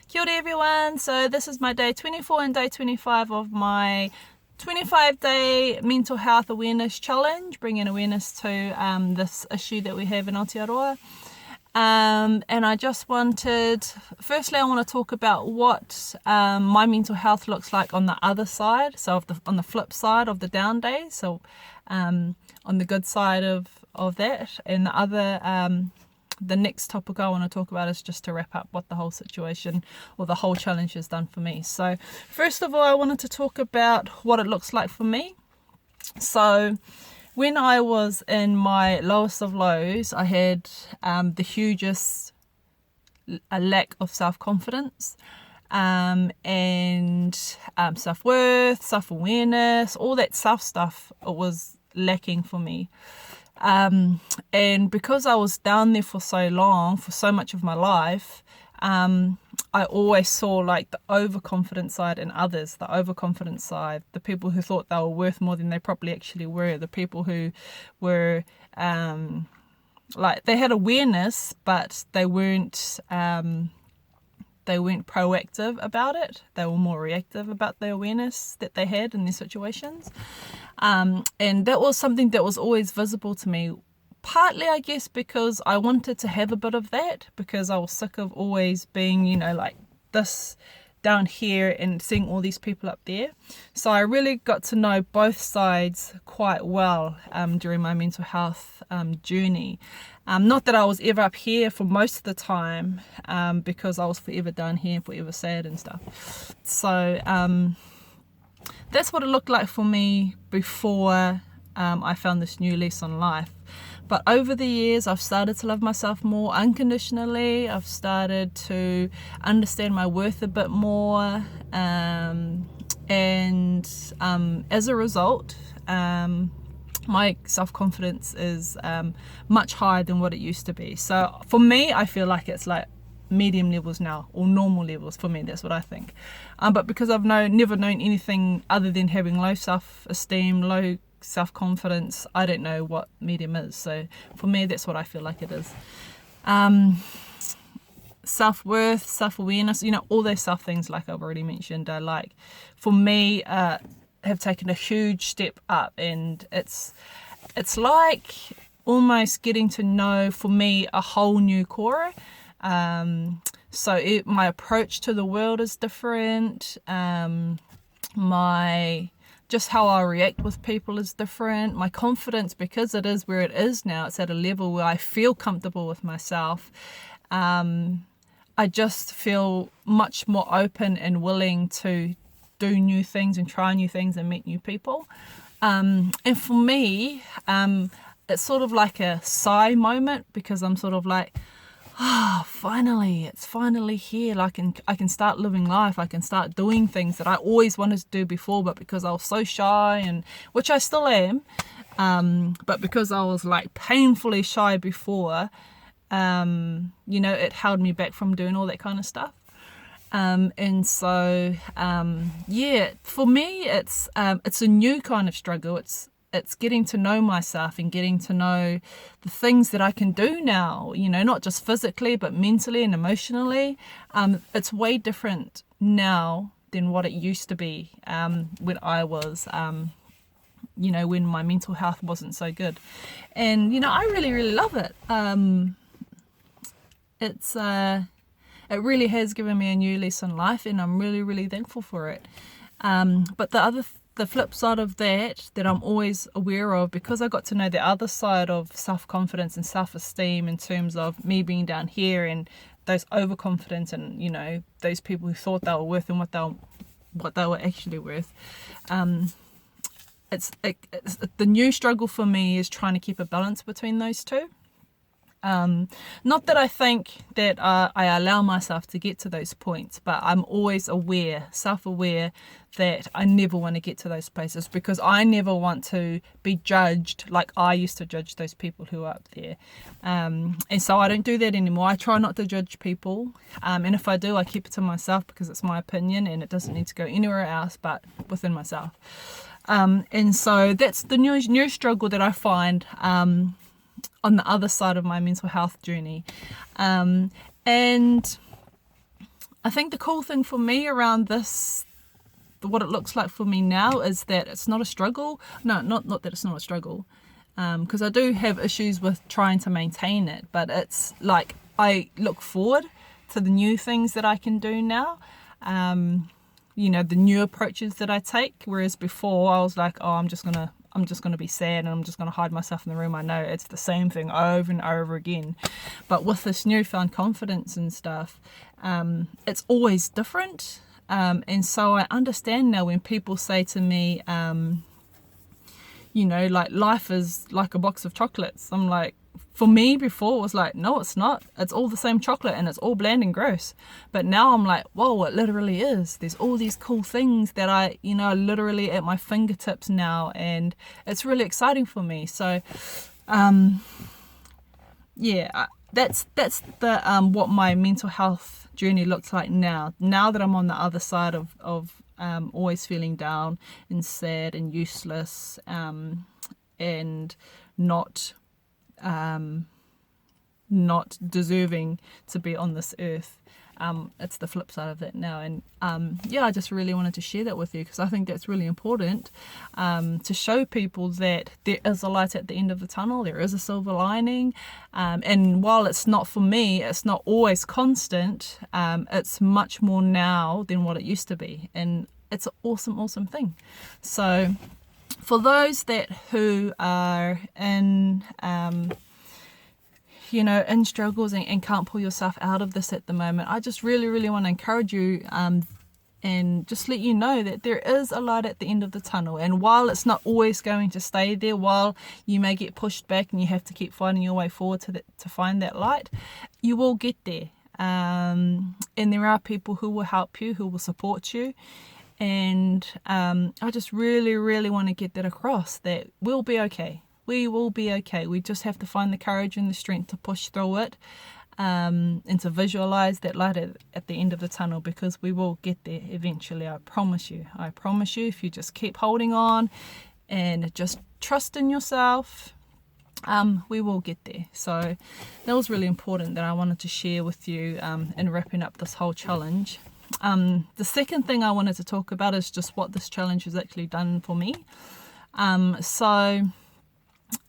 Kia ora everyone, so this is my day 24 and day 25 of my 25-day mental health awareness challenge, bringing awareness to this issue that we have in Aotearoa. And I just wanted, firstly I want to talk about what my mental health looks like on the other side, so on the flip side of the down days, so on the good side of that. And the next topic I want to talk about is just to wrap up what the whole situation or the whole challenge has done for me. So first of all, I wanted to talk about what it looks like for me. So when I was in my lowest of lows, I had the hugest lack of self-confidence and self-worth, self-awareness, all that stuff was lacking for me. And because I was down there for so long, for so much of my life, I always saw like the overconfident side in others, the overconfident side, the people who thought they were worth more than they probably actually were, the people who were like they had awareness, but they weren't proactive about it. They were more reactive about the awareness that they had in their situations. And that was something that was always visible to me, partly I guess because I wanted to have a bit of that, because I was sick of always being, like this down here and seeing all these people up there. So I really got to know both sides quite well during my mental health journey. Not that I was ever up here for most of the time, because I was forever down here, forever sad and stuff. So that's what it looked like for me before I found this new lease on life. But over the years, I've started to love myself more unconditionally. I've started to understand my worth a bit more. And as a result, my self-confidence is much higher than what it used to be. So for me, I feel like it's like medium levels now, or normal levels for me. That's what I think. But because I've never known anything other than having low self-esteem, low self-confidence, I don't know what medium is. So for me, that's what I feel like it is. Self-worth, self-awareness, all those self things, like I've already mentioned, are like, for me, have taken a huge step up. And it's like almost getting to know, for me, a whole new Kora. So my approach to the world is different. Just how I react with people is different. My confidence, because it is where it is now, it's at a level where I feel comfortable with myself. I just feel much more open and willing to do new things and try new things and meet new people. And for me, it's sort of like a sigh moment, because I'm sort of like, finally, it's finally here. I can start living life. I can start doing things that I always wanted to do before, but because I was so shy, and which I still am, but because I was like painfully shy before, it held me back from doing all that kind of stuff. And so, for me, it's a new kind of struggle. It's getting to know myself and getting to know the things that I can do now, not just physically, but mentally and emotionally. It's way different now than what it used to be when I was, when my mental health wasn't so good. And, I really, really love it. It really has given me a new lease on life, and I'm really, really thankful for it. But the flip side of that I'm always aware of, because I got to know the other side of self-confidence and self-esteem, in terms of me being down here and those overconfident and, those people who thought they were worth and what they were actually worth. It's the new struggle for me is trying to keep a balance between those two. Not that I think that I allow myself to get to those points, but I'm always self-aware that I never want to get to those places, because I never want to be judged like I used to judge those people who are up there. And so I don't do that anymore. I try not to judge people. And if I do, I keep it to myself, because it's my opinion and it doesn't need to go anywhere else but within myself. And so that's the new struggle that I find on the other side of my mental health journey. And I think the cool thing for me around this, what it looks like for me now, is that it's not a struggle. No, not that it's not a struggle, because I do have issues with trying to maintain it, but it's like I look forward to the new things that I can do now. The new approaches that I take, whereas before I was like, oh, I'm just gonna be sad and I'm just gonna hide myself in the room. I know it's the same thing over and over again, but with this newfound confidence and stuff, it's always different. And so I understand now when people say to me, like life is like a box of chocolates. I'm like, for me before it was like, no, it's not. It's all the same chocolate and it's all bland and gross. But now I'm like, whoa, it literally is. There's all these cool things that I literally at my fingertips now, and it's really exciting for me. So, that's the what my mental health journey looks like now. Now that I'm on the other side of always feeling down and sad and useless, and not deserving to be on this earth. It's the flip side of that now, and I just really wanted to share that with you, because I think that's really important, to show people that there is a light at the end of the tunnel. There is a silver lining, and while it's not, for me, it's not always constant, it's much more now than what it used to be, and it's an awesome thing. So for those who are in in struggles and can't pull yourself out of this at the moment, I just really want to encourage you, and just let you know that there is a light at the end of the tunnel. And while it's not always going to stay there, while you may get pushed back and you have to keep fighting your way forward to find that light, you will get there. And there are people who will help you, who will support you. And I just really want to get that across, that we'll be okay. We will be okay. We just have to find the courage and the strength to push through it, and to visualize that light at the end of the tunnel, because we will get there eventually. I promise you. If you just keep holding on and just trust in yourself, we will get there. So that was really important that I wanted to share with you in wrapping up this whole challenge. The second thing I wanted to talk about is just what this challenge has actually done for me. So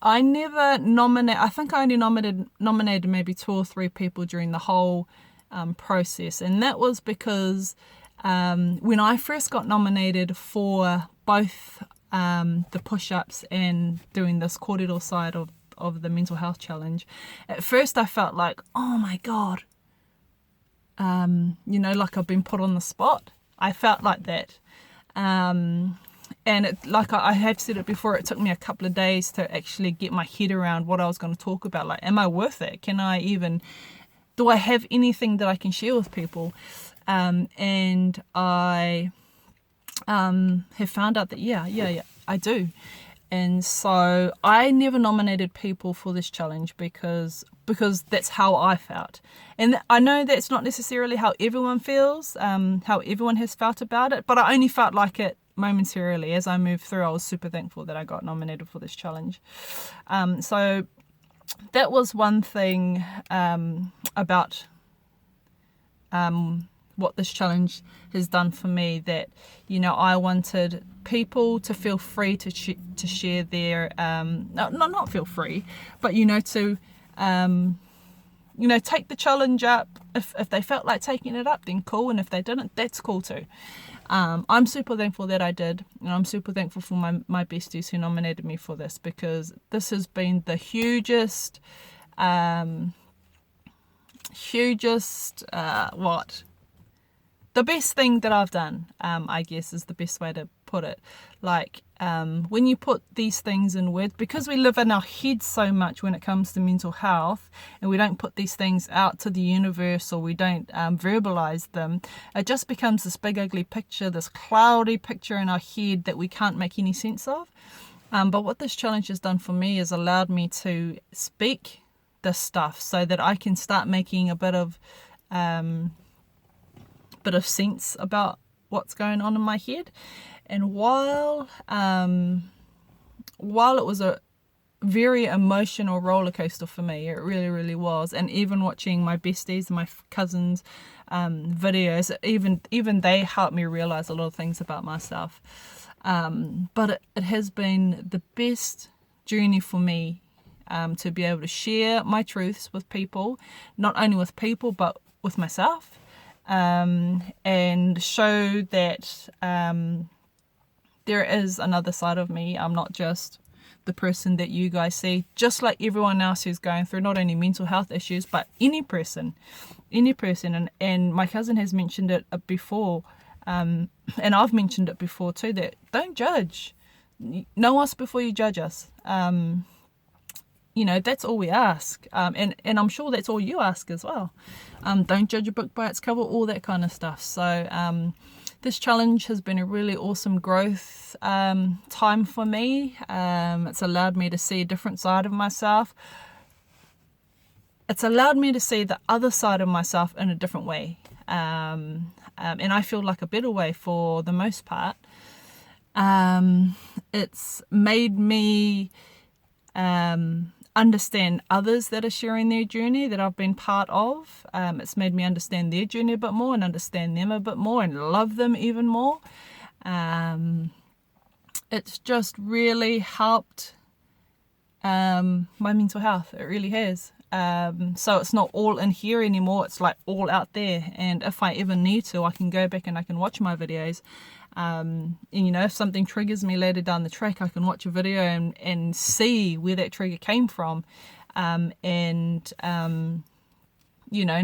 I never nominate. I think I only nominated maybe 2 or 3 people during the whole process, and that was because when I first got nominated for both the push-ups and doing this kōrero side of the mental health challenge, at first I felt like, oh my god, like I've been put on the spot. I felt like that. And I have said it before, it took me a couple of days to actually get my head around what I was going to talk about. Like, am I worth it? Do I have anything that I can share with people? And I have found out that, yeah, I do. And so I never nominated people for this challenge because that's how I felt. And I know that's not necessarily how everyone feels, how everyone has felt about it, but I only felt like it momentarily. As I moved through, I was super thankful that I got nominated for this challenge. So that was one thing about what this challenge has done for me, that I wanted people to feel free to share their not feel free, but to take the challenge up. If they felt like taking it up, then cool, and if they didn't, that's cool too. I'm super thankful that I did, and I'm super thankful for my besties who nominated me for this, because this has been the hugest the best thing that I've done, I guess is the best way to put it. Like, when you put these things in words, because we live in our heads so much when it comes to mental health, and we don't put these things out to the universe, or we don't verbalize them, it just becomes this big ugly picture, this cloudy picture in our head that we can't make any sense of. But what this challenge has done for me is allowed me to speak this stuff so that I can start making a bit of sense about what's going on in my head. And while it was very emotional roller coaster for me. It really, really was. And even watching my besties and my cousins' videos, even they helped me realize a lot of things about myself. But it has been the best journey for me to be able to share my truths with people, not only with people but with myself, and show that there is another side of me. I'm not just the person that you guys see, just like everyone else who's going through not only mental health issues but any person. And my cousin has mentioned it before, and I've mentioned it before too, that don't judge. Know us before you judge us. That's all we ask, and I'm sure that's all you ask as well. Don't judge a book by its cover, all that kind of stuff. So this challenge has been a really awesome growth time for me. It's allowed me to see a different side of myself. It's allowed me to see the other side of myself in a different way, and I feel like a better way for the most part. It's made me understand others that are sharing their journey that I've been part of. It's made me understand their journey a bit more and understand them a bit more and love them even more. It's just really helped my mental health. It really has. So it's not all in here anymore. It's like all out there. And if I ever need to, I can go back and I can watch my videos. And if something triggers me later down the track, I can watch a video and see where that trigger came from, and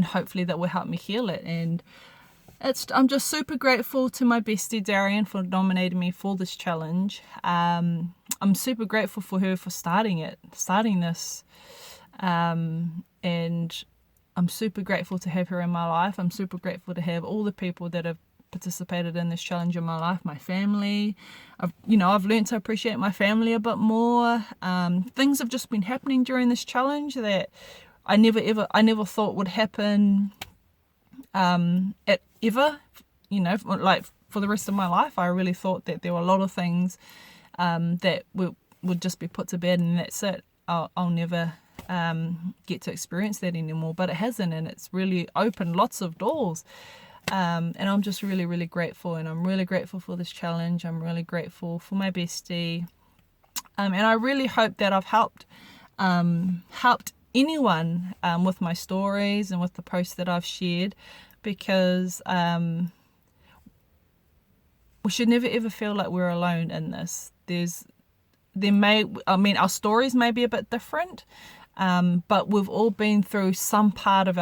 hopefully that will help me heal it. And I'm just super grateful to my bestie Darian for nominating me for this challenge. I'm super grateful for her for starting this, and I'm super grateful to have her in my life. I'm super grateful to have all the people that have participated in this challenge in my life, my family. I've learned to appreciate my family a bit more. Things have just been happening during this challenge that I never thought would happen like for the rest of my life. I really thought that there were a lot of things that would just be put to bed and that's it. I'll never get to experience that anymore, but it hasn't, and it's really opened lots of doors. And I'm just really, really grateful, and I'm really grateful for this challenge. I'm really grateful for my bestie, and I really hope that I've helped anyone with my stories and with the posts that I've shared, because we should never ever feel like we're alone in this. Our stories may be a bit different, but we've all been through some part of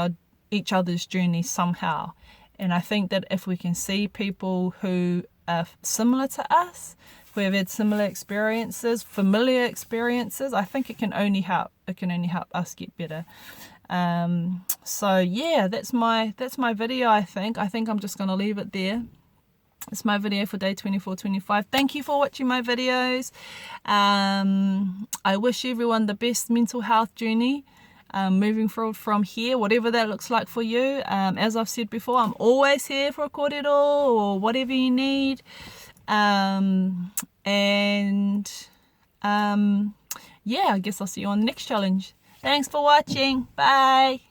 each other's journey somehow. And I think that if we can see people who are similar to us, who have had similar experiences, familiar experiences, I think it can only help. It can only help us get better. So yeah, that's my video. I think I'm just going to leave it there. It's my video for day 24-25. Thank you for watching my videos. I wish everyone the best mental health journey. Moving forward from here, whatever that looks like for you. As I've said before, I'm always here for a kōrero or whatever you need. I guess I'll see you on the next challenge. Thanks for watching. Bye.